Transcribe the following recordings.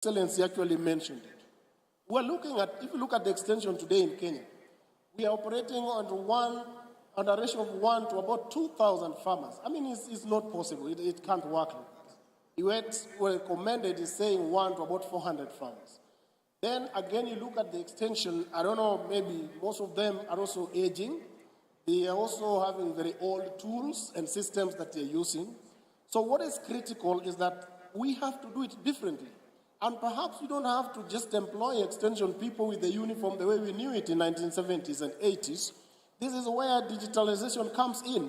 Excellency actually mentioned it. We're looking at, if you look at the extension today in Kenya, we are operating on a ratio of 1 to about 2,000 farmers. I mean, it's not possible. It can't work like that. What we recommended is saying 1 to about 400 farmers. Then again, you look at the extension, I don't know, maybe most of them are also aging. They are also having very old tools and systems that they're using. So what is critical is that we have to do it differently. And perhaps we don't have to just employ extension people with the uniform the way we knew it in 1970s and 80s. This is where digitalization comes in.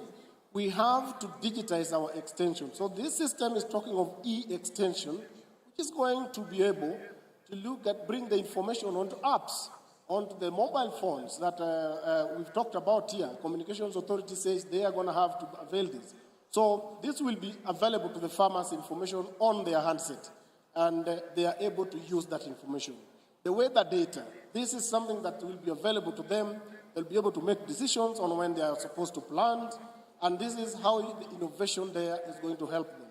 We have to digitize our extension. So this system is talking of e-extension, which is going to be able to look at, bring the information onto apps, onto the mobile phones that we've talked about here. Communications Authority says they are going to have to avail this. So this will be available to the farmers' information on their handset, and they are able to use that information. The weather data, this is something that will be available to them. They'll be able to make decisions on when they are supposed to plant, and this is how the innovation there is going to help them.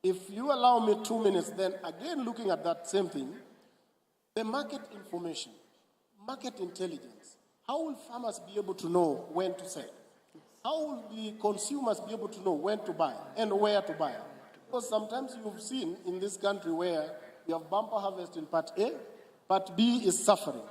If you allow me 2 minutes, then again looking at that same thing, the market information, market intelligence. How will farmers be able to know when to sell? How will the consumers be able to know when to buy and where to buy? Because sometimes you've seen in this country where you have bumper harvest in part A, part B is suffering.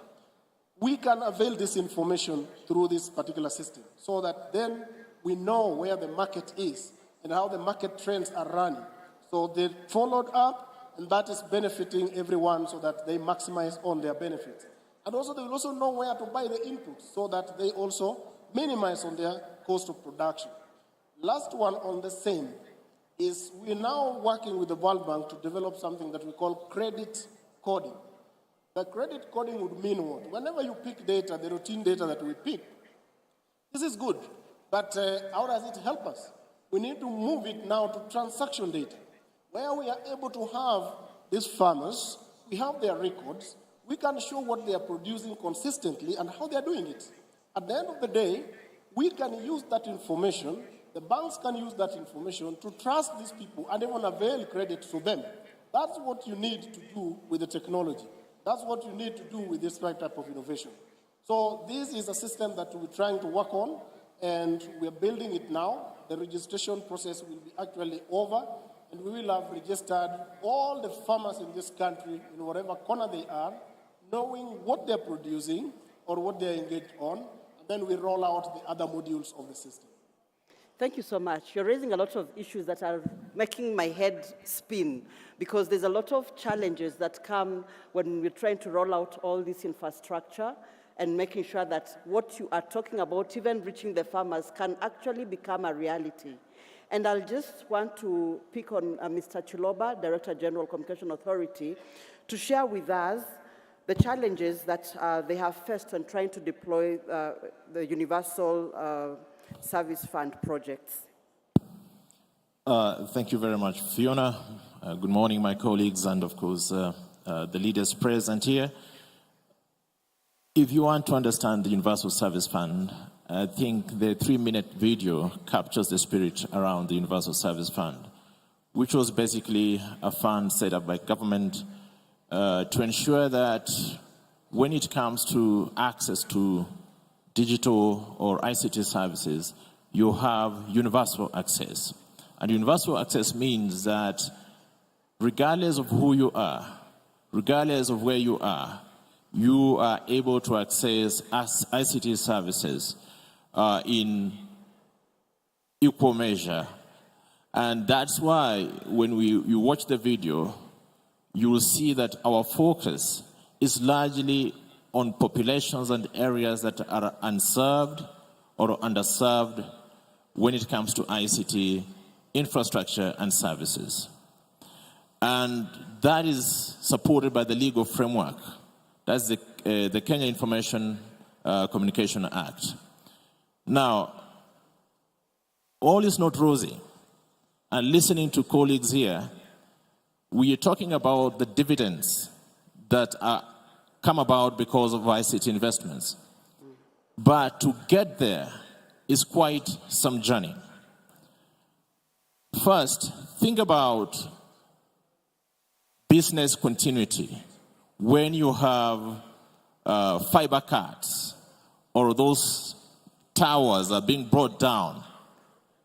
We can avail this information through this particular system so that then we know where the market is and how the market trends are running. So they're followed up, and that is benefiting everyone so that they maximize on their benefits. And also they will also know where to buy the inputs so that they also minimize on their cost of production. Last one on the same is we're now working with the World Bank to develop something that we call credit coding. The credit coding would mean what? Whenever you pick data, the routine data that we pick, this is good, but how does it help us? We need to move it now to transaction data, where we are able to have these farmers, we have their records, we can show what they are producing consistently and how they are doing it. At the end of the day, we can use that information, the banks can use that information to trust these people and even avail credit to them. That's what you need to do with the technology. That's what you need to do with this type of innovation. So this is a system that we're trying to work on, and we're building it now. The registration process will be actually over, and we will have registered all the farmers in this country in whatever corner they are, knowing what they're producing or what they're engaged on, and then we roll out the other modules of the system. Thank you so much. You're raising a lot of issues that are making my head spin, because there's a lot of challenges that come when we're trying to roll out all this infrastructure and making sure that what you are talking about, even reaching the farmers, can actually become a reality. And I'll just want to pick on Mr. Chiloba, Director General Communication Authority, to share with us the challenges that they have faced when trying to deploy the Universal Service Fund projects. Thank you very much, Fiona. Good morning, my colleagues, and of course, the leaders present here. If you want to understand the Universal Service Fund, I think the 3-minute video captures the spirit around the Universal Service Fund, which was basically a fund set up by government to ensure that when it comes to access to digital or ICT services, you have universal access. And universal access means that regardless of who you are, regardless of where you are able to access ICT services in equal measure. And that's why when you watch the video, you will see that our focus is largely on populations and areas that are unserved or underserved when it comes to ICT infrastructure and services. And that is supported by the legal framework. That's the Kenya Information Communication Act. Now, all is not rosy. And listening to colleagues here, we are talking about the dividends that come about because of ICT investments. But to get there is quite some journey. First, think about business continuity, when you have fiber cuts or those towers are being brought down,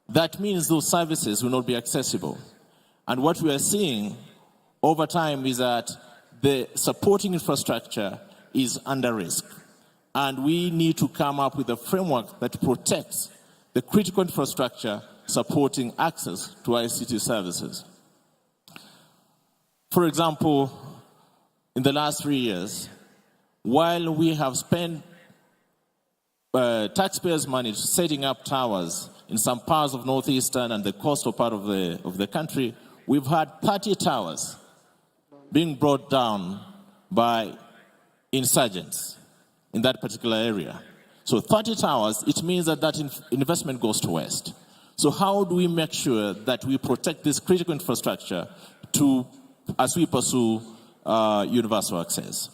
that means those services will not be accessible. And what we are seeing over time is that the supporting infrastructure is under risk. And we need to come up with a framework that protects the critical infrastructure supporting access to ICT services. For example, in the last 3 years, while we have spent taxpayers' money setting up towers in some parts of northeastern and the coastal part of the country, we've had 30 towers being brought down by insurgents in that particular area. So 30 towers, it means that that investment goes to waste. So how do we make sure that we protect this critical infrastructure as we pursue universal access?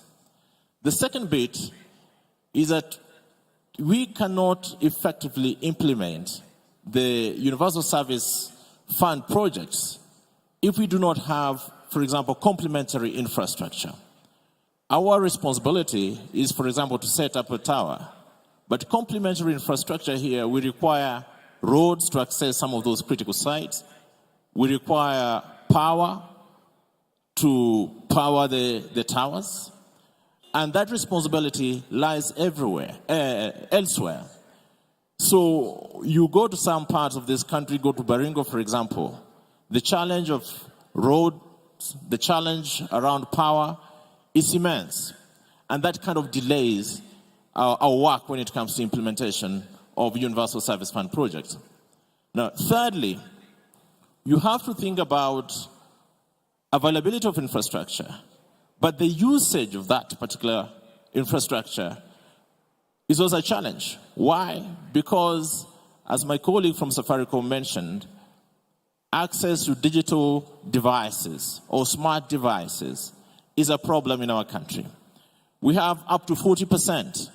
The second bit is that we cannot effectively implement the Universal Service Fund projects if we do not have, for example, complementary infrastructure. Our responsibility is, for example, to set up a tower. But complementary infrastructure here, we require roads to access some of those critical sites. We require power to power the towers. And that responsibility lies everywhere, elsewhere. So you go to some parts of this country, go to Baringo, for example, the challenge of roads, the challenge around power is immense. And that kind of delays our work when it comes to implementation of Universal Service Fund projects. Now, thirdly, you have to think about availability of infrastructure, but the usage of that particular infrastructure is also a challenge. Why? Because, as my colleague from Safaricom mentioned, access to digital devices or smart devices is a problem in our country. We have up to 40%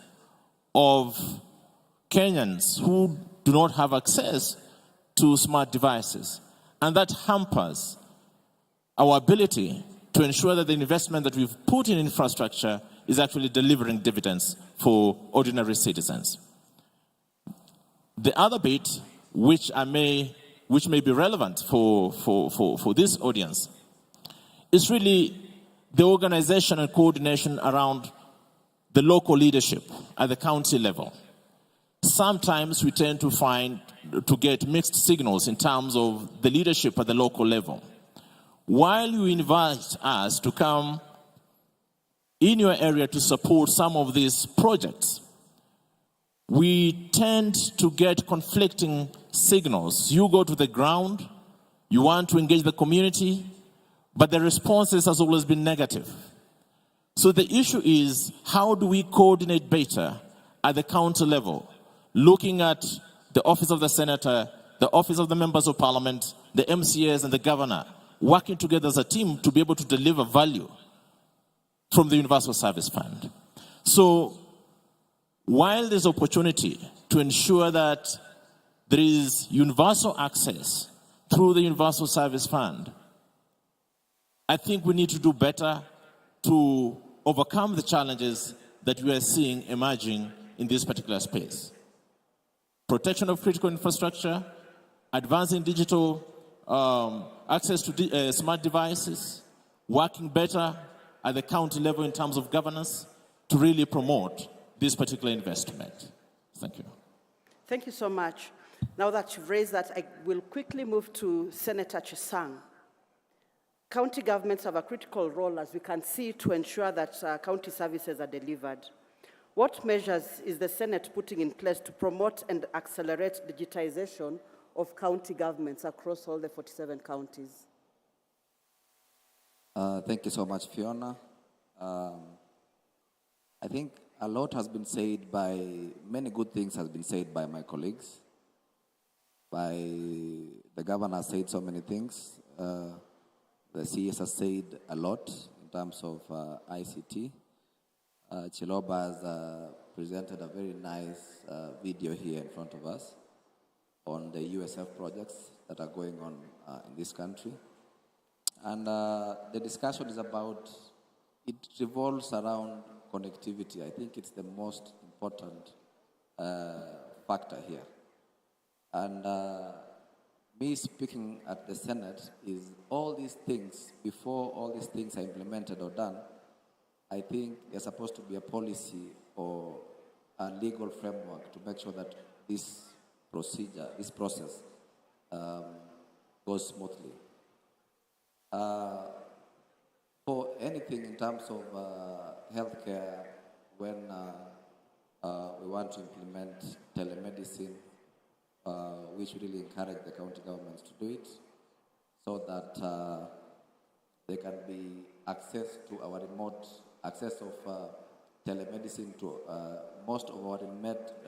of Kenyans who do not have access to smart devices. And that hampers our ability to ensure that the investment that we've put in infrastructure is actually delivering dividends for ordinary citizens. The other bit, which may be relevant for this audience, is really the organization and coordination around the local leadership at the county level. Sometimes we tend to get mixed signals in terms of the leadership at the local level. While you invite us to come in your area to support some of these projects, we tend to get conflicting signals. You go to the ground, you want to engage the community, but the responses has always been negative. So the issue is, how do we coordinate better at the county level, looking at the office of the senator, the office of the members of parliament, the MCAs and the governor, working together as a team to be able to deliver value from the Universal Service Fund. So while there's opportunity to ensure that there is universal access through the Universal Service Fund, I think we need to do better to overcome the challenges that we are seeing emerging in this particular space. Protection of critical infrastructure, advancing digital access to smart devices, working better at the county level in terms of governance to really promote this particular investment. Thank you. Thank you so much. Now that you've raised that, I will quickly move to Senator Chisang. County governments have a critical role, as we can see, to ensure that county services are delivered. What measures is the Senate putting in place to promote and accelerate digitization of county governments across all the 47 counties? Thank you so much, Fiona. I think a lot has been said many good things has been said by my colleagues. The governor has said so many things. The CS has said a lot in terms of ICT. Chiloba has presented a very nice video here in front of us on the USF projects that are going on in this country. And the discussion is about, it revolves around connectivity. I think it's the most important factor here. And me speaking at the Senate is all these things, before all these things are implemented or done, I think there's supposed to be a policy or a legal framework to make sure that this procedure, this process goes smoothly. For anything in terms of healthcare, when we want to implement telemedicine, we should really encourage the county governments to do it so that there can be access to our access of telemedicine to most of our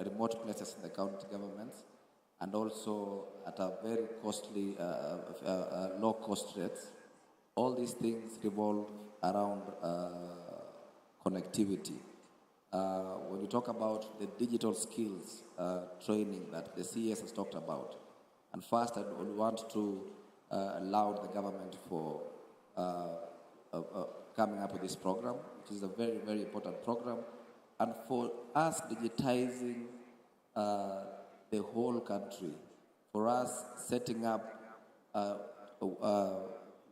remote places in the county governments, and also at a very costly, low cost rates. All these things revolve around connectivity. When you talk about the digital skills training that the CES has talked about, and first I would want to laud the government for coming up with this program, which is a very, very important program, and for us digitizing the whole country, for us setting up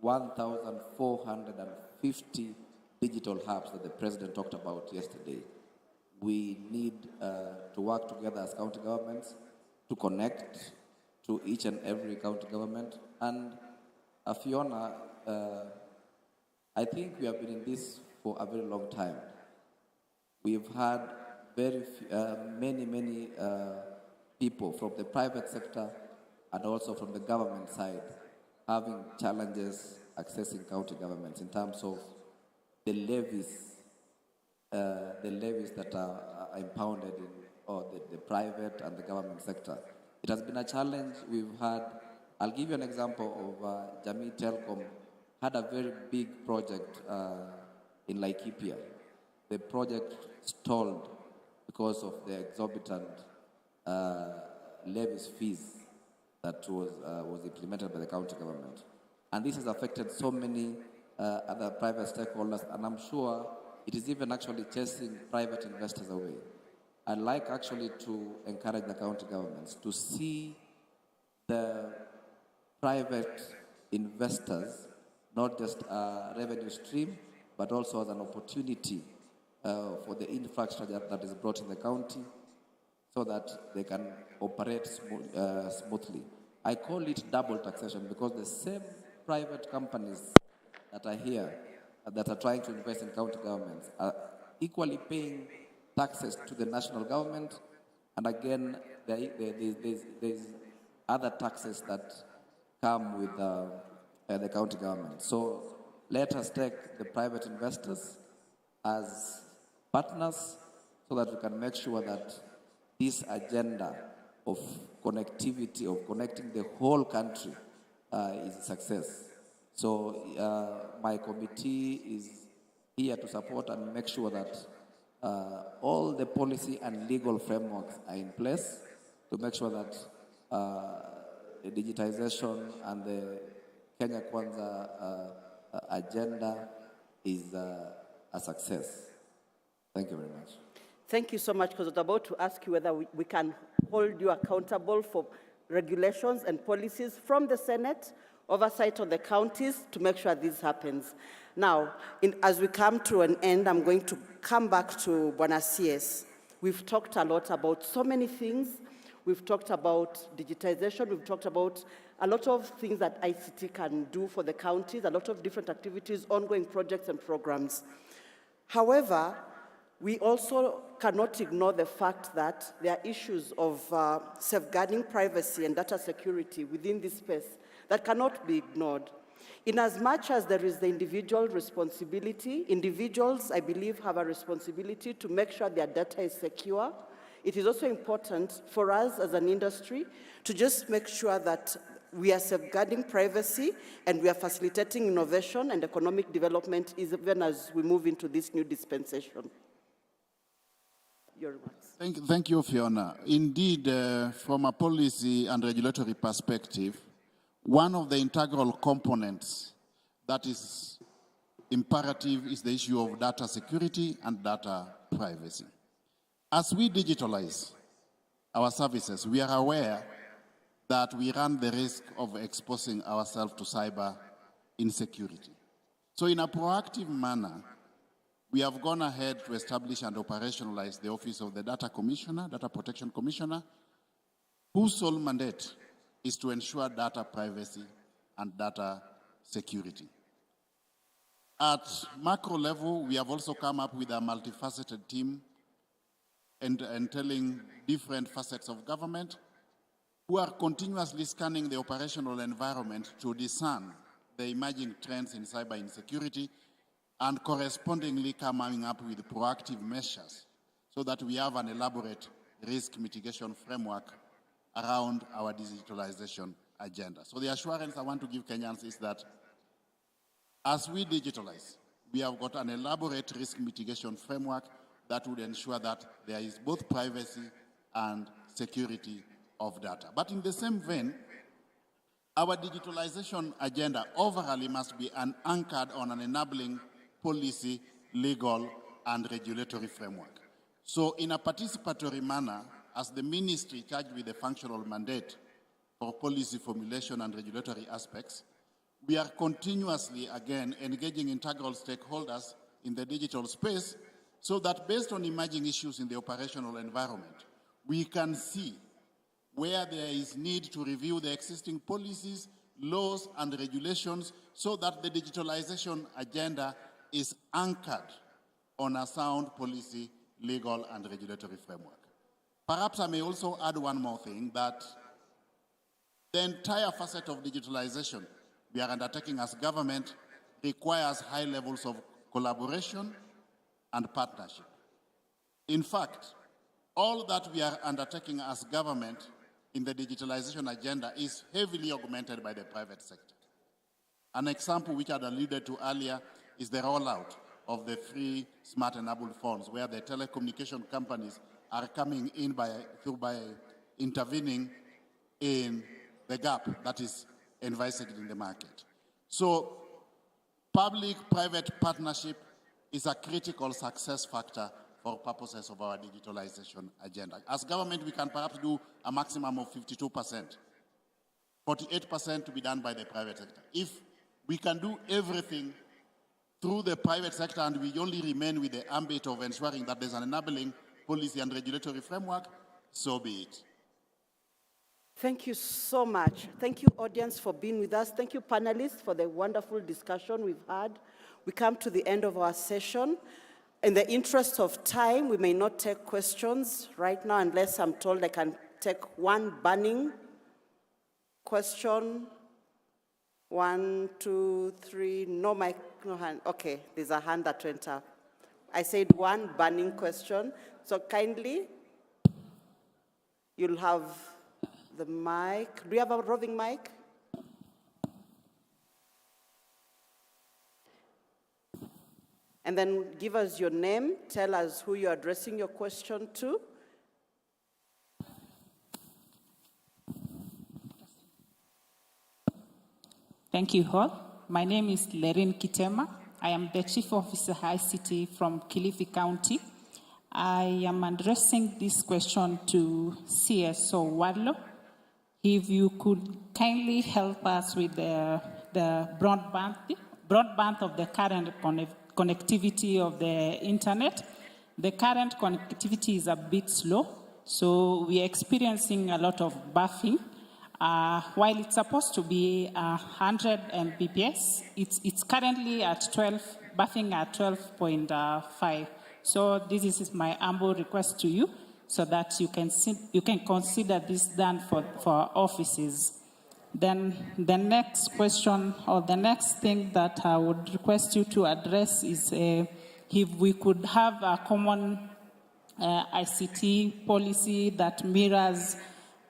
1,450 digital hubs that the President talked about yesterday. We need to work together as county governments to connect to each and every county government. And Fiona, I think we have been in this for a very long time. We've had many people from the private sector and also from the government side having challenges accessing county governments in terms of the levies that are impounded in the private and the government sector. It has been a challenge we've had. I'll give you an example of Jamii Telcom had a very big project in Laikipia. The project stalled because of the exorbitant levies fees that was implemented by the county government. And this has affected so many other private stakeholders, and I'm sure it is even actually chasing private investors away. I'd like actually to encourage the county governments to see the private investors not just a revenue stream, but also as an opportunity for the infrastructure that is brought in the county so that they can operate smoothly. I call it double taxation because the same private companies that are here, that are trying to invest in county governments, are equally paying taxes to the national government, and again, there's other taxes that come with the county government. So let us take the private investors as partners so that we can make sure that this agenda of connectivity, of connecting the whole country is a success. So my committee is here to support and make sure that all the policy and legal frameworks are in place to make sure that the digitization and the Kenya Kwanza agenda is a success. Thank you very much. Thank you so much, because I was about to ask you whether we can hold you accountable for regulations and policies from the Senate, oversight on the counties to make sure this happens. Now, as we come to an end, I'm going to come back to Bwana CS. We've talked a lot about so many things. We've talked about digitization. We've talked about a lot of things that ICT can do for the counties, a lot of different activities, ongoing projects and programs. However, we also cannot ignore the fact that there are issues of safeguarding privacy and data security within this space that cannot be ignored. In as much as there is the individual responsibility, individuals, I believe, have a responsibility to make sure their data is secure. It is also important for us as an industry to just make sure that we are safeguarding privacy and we are facilitating innovation and economic development even as we move into this new dispensation. Your remarks. Thank you, Fiona. Indeed, from a policy and regulatory perspective, one of the integral components that is imperative is the issue of data security and data privacy. As we digitalize our services, we are aware that we run the risk of exposing ourselves to cyber insecurity. So in a proactive manner, we have gone ahead to establish and operationalize the Office of the Data Commissioner, Data Protection Commissioner, whose sole mandate is to ensure data privacy and data security. At macro level, we have also come up with a multifaceted team entailing different facets of government who are continuously scanning the operational environment to discern the emerging trends in cyber insecurity and correspondingly coming up with proactive measures so that we have an elaborate risk mitigation framework around our digitalization agenda. So the assurance I want to give Kenyans is that as we digitalize, we have got an elaborate risk mitigation framework that would ensure that there is both privacy and security of data. But in the same vein, our digitalization agenda overall must be anchored on an enabling policy, legal, and regulatory framework. So in a participatory manner, as the ministry charged with the functional mandate for policy formulation and regulatory aspects, we are continuously, again, engaging integral stakeholders in the digital space so that based on emerging issues in the operational environment, we can see where there is need to review the existing policies, laws, and regulations so that the digitalization agenda is anchored on a sound policy, legal, and regulatory framework. Perhaps I may also add one more thing, that the entire facet of digitalization we are undertaking as government requires high levels of collaboration and partnership. In fact, all that we are undertaking as government in the digitalization agenda is heavily augmented by the private sector. An example which I had alluded to earlier is the rollout of the free smart enabled phones, where the telecommunication companies are coming in by intervening in the gap that is envisaged in the market. So public-private partnership is a critical success factor for purposes of our digitalization agenda. As government, we can perhaps do a maximum of 52%, 48% to be done by the private sector. If we can do everything through the private sector and we only remain with the ambit of ensuring that there's an enabling policy and regulatory framework, so be it. Thank you so much. Thank you, audience, for being with us. Thank you, panelists, for the wonderful discussion we've had. We come to the end of our session. In the interest of time, we may not take questions right now unless I'm told I can take one burning question. 1, 2, 3, no mic, no hand. Okay, there's a hand that went up. I said one burning question. So kindly, you'll have the mic. Do you have a roving mic? And then give us your name, tell us who you're addressing your question to. Thank you all. My name is Lerin Kitema. I am the Chief Officer ICT from Kilifi County. I am addressing this question to CSO Wadlo. If you could kindly help us with the broadband of the current connectivity of the internet. The current connectivity is a bit slow, so we are experiencing a lot of buffering. While it's supposed to be 100 Mbps, it's currently at 12, buffering at 12.5. So this is my humble request to you, so that you can consider this done for our offices. Then the next question, or the next thing that I would request you to address is if we could have a common ICT policy that mirrors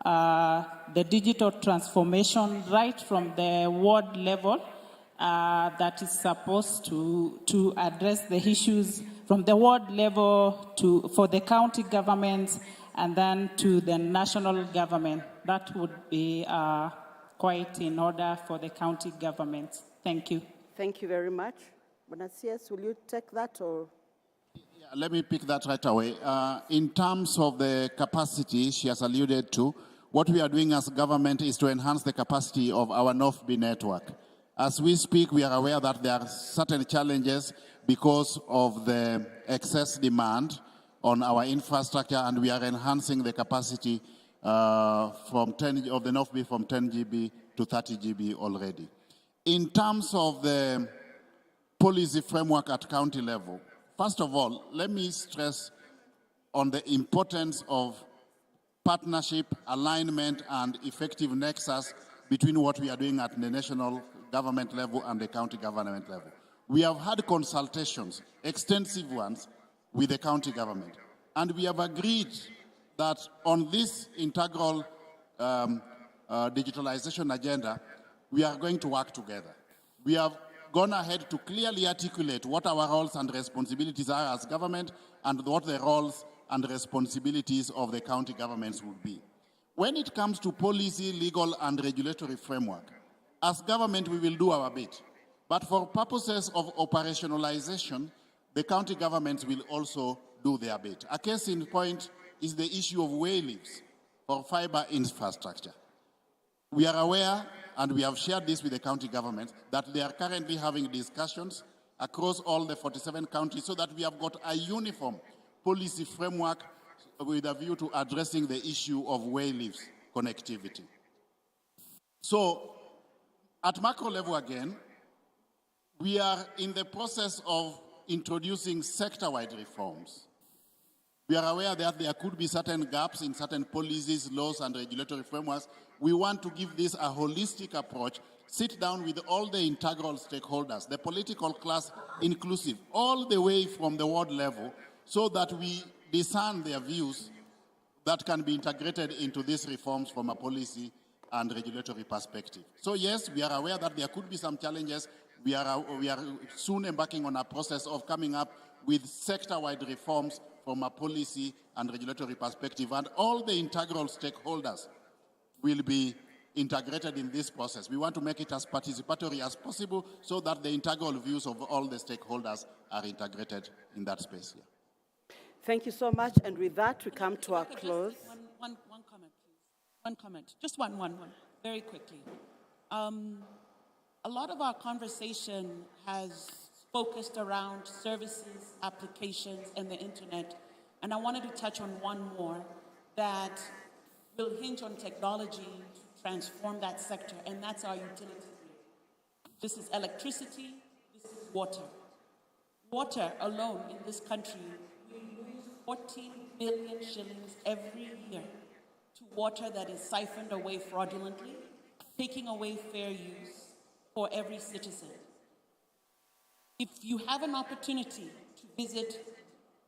the digital transformation right from the ward level, that is supposed to address the issues from the ward level for the county governments and then to the national government. That would be quite in order for the county governments. Thank you. Thank you very much. Bonasius, will you take that or? Yeah, let me pick that right away. In terms of the capacity she has alluded to, what we are doing as government is to enhance the capacity of our North B network. As we speak, we are aware that there are certain challenges because of the excess demand on our infrastructure, and we are enhancing the capacity of the North B from 10 GB to 30 GB already. In terms of the policy framework at county level, first of all, let me stress on the importance of partnership, alignment, and effective nexus between what we are doing at the national government level and the county government level. We have had consultations, extensive ones, with the county government. And we have agreed that on this integral digitalization agenda, we are going to work together. We have gone ahead to clearly articulate what our roles and responsibilities are as government and what the roles and responsibilities of the county governments would be. When it comes to policy, legal, and regulatory framework, as government, we will do our bit. But for purposes of operationalization, the county governments will also do their bit. A case in point is the issue of wayleaves for fiber infrastructure. We are aware, and we have shared this with the county government, that they are currently having discussions across all the 47 counties so that we have got a uniform policy framework with a view to addressing the issue of wayleaves connectivity. So, at macro level again, we are in the process of introducing sector-wide reforms. We are aware that there could be certain gaps in certain policies, laws, and regulatory frameworks. We want to give this a holistic approach, sit down with all the integral stakeholders, the political class inclusive, all the way from the ward level, so that we discern their views that can be integrated into these reforms from a policy and regulatory perspective. So yes, we are aware that there could be some challenges. We are soon embarking on a process of coming up with sector-wide reforms from a policy and regulatory perspective, and all the integral stakeholders will be integrated in this process. We want to make it as participatory as possible so that the integral views of all the stakeholders are integrated in that space here. Thank you so much, and with that, we come to our close. One comment, please. One comment, just one, very quickly. A lot of our conversation has focused around services, applications, and the internet, and I wanted to touch on one more that will hinge on technology to transform that sector, and that's our utility grid. This is electricity, this is water. Water alone in this country, we lose 14 billion shillings every year to water that is siphoned away fraudulently, taking away fair use for every citizen. If you have an opportunity to visit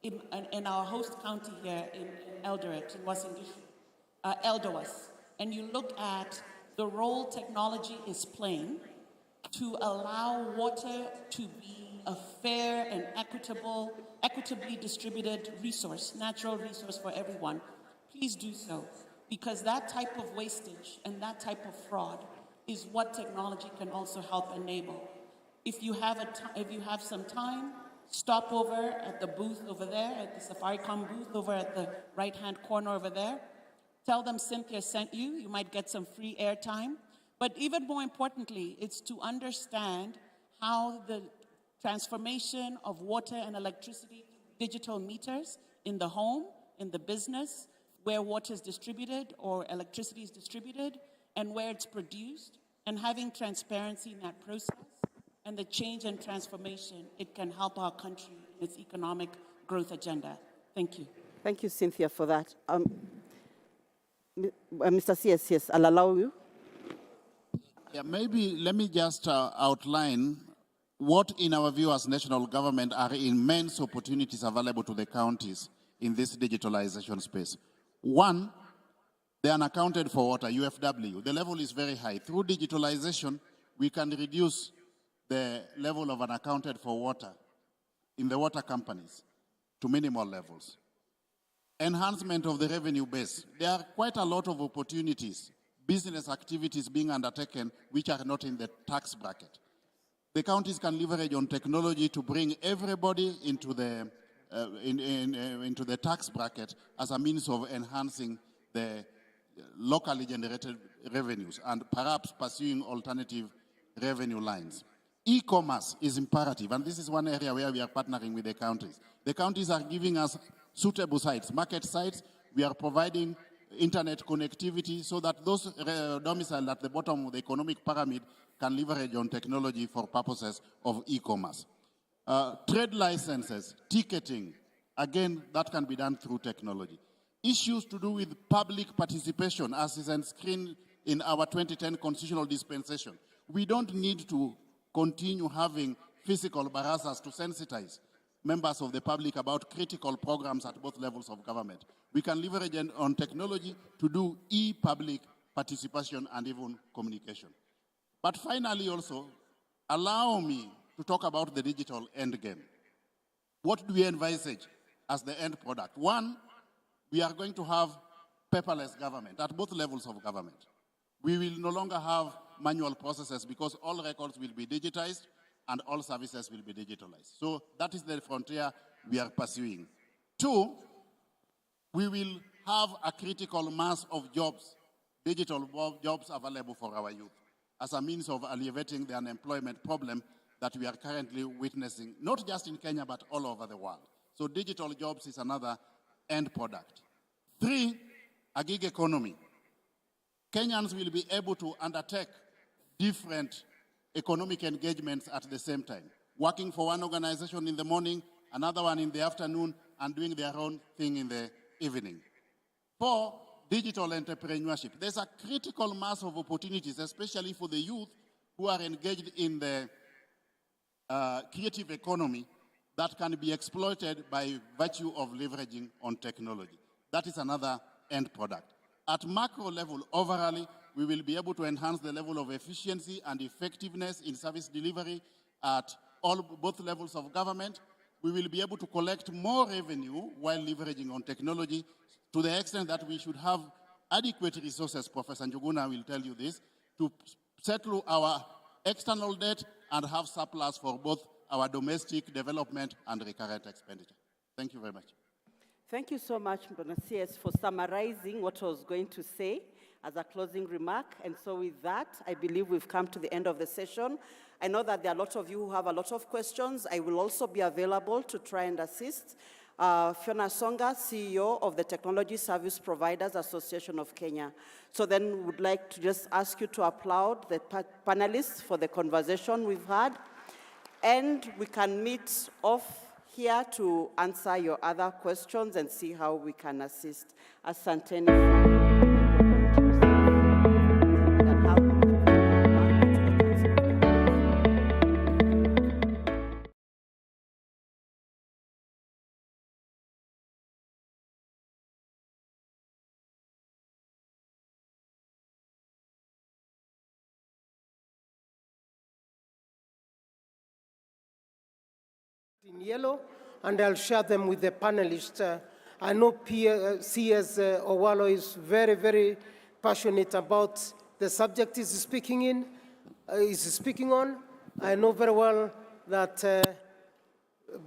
in our host county here in Eldoret, in Eldowas, and you look at the role technology is playing to allow water to be a fair and equitably distributed resource, natural resource for everyone, please do so. Because that type of wastage and that type of fraud is what technology can also help enable. If you have some time, stop over at the booth over there, at the Safaricom booth over at the right-hand corner over there. Tell them Cynthia sent you. You might get some free airtime. But even more importantly, it's to understand how the transformation of water and electricity, digital meters in the home, in the business, where water is distributed or electricity is distributed, and where it's produced, and having transparency in that process, and the change and transformation, it can help our country in its economic growth agenda. Thank you. Thank you, Cynthia, for that. Mr. CS, yes, I'll allow you. Yeah, maybe let me just outline what, in our view as national government, are immense opportunities available to the counties in this digitalization space. One, the unaccounted for water, UFW. The level is very high. Through digitalization, we can reduce the level of unaccounted for water in the water companies to minimal levels. Enhancement of the revenue base. There are quite a lot of opportunities, business activities being undertaken which are not in the tax bracket. the counties can leverage on technology to bring everybody into the into the tax bracket as a means of enhancing the locally generated revenues and perhaps pursuing alternative revenue lines. E-commerce is imperative, and this is one area where we are partnering with the counties. The counties are giving us suitable sites, market sites. We are providing internet connectivity so that those domiciled at the bottom of the economic pyramid can leverage on technology for purposes of e-commerce. Trade licenses, ticketing, again, that can be done through technology. Issues to do with public participation, as is screened in our 2010 constitutional dispensation. We don't need to continue having physical barazas to sensitize members of the public about critical programs at both levels of government. We can leverage on technology to do e-public participation and even communication. But finally also, allow me to talk about the digital endgame. What do we envisage as the end product? One, we are going to have paperless government at both levels of government. We will no longer have manual processes because all records will be digitized and all services will be digitalized. So that is the frontier we are pursuing. Two, we will have a critical mass of jobs, digital jobs available for our youth as a means of alleviating the unemployment problem that we are currently witnessing, not just in Kenya, but all over the world. So digital jobs is another end product. Three, a gig economy. Kenyans will be able to undertake different economic engagements at the same time, working for one organization in the morning, another one in the afternoon, and doing their own thing in the evening. Four, digital entrepreneurship. There's a critical mass of opportunities, especially for the youth who are engaged in the creative economy that can be exploited by virtue of leveraging on technology. That is another end product. At macro level, overall, we will be able to enhance the level of efficiency and effectiveness in service delivery at both levels of government. We will be able to collect more revenue while leveraging on technology to the extent that we should have adequate resources, Professor Njuguna will tell you this, to settle our external debt and have surplus for both our domestic development and recurrent expenditure. Thank you very much. Thank you so much, Mbona CS, for summarizing what I was going to say as a closing remark. And so with that, I believe we've come to the end of the session. I know that there are a lot of you who have a lot of questions. I will also be available to try and assist. Fiona Songa, CEO of the Technology Service Providers Association of Kenya. So then we would like to just ask you to applaud the panelists for the conversation we've had. And we can meet off here to answer your other questions and see how we can assist. Asanteni. In yellow, and I'll share them with the panelists. I know CS Owalo is very, very passionate about the subject he's speaking on. I know very well that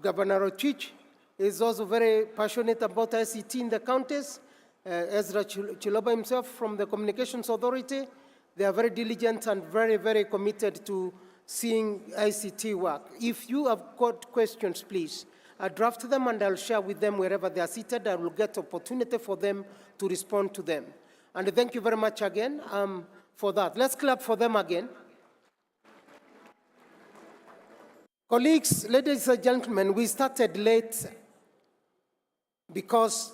Governor Ochich is also very passionate about ICT in the counties. Ezra Chiloba himself from the Communications Authority, they are very diligent and very, very committed to seeing ICT work. If you have got questions, please, draft them and I'll share with them wherever they are seated. I will get opportunity for them to respond to them. And thank you very much again for that. Let's clap for them again. Colleagues, ladies and gentlemen, we started late because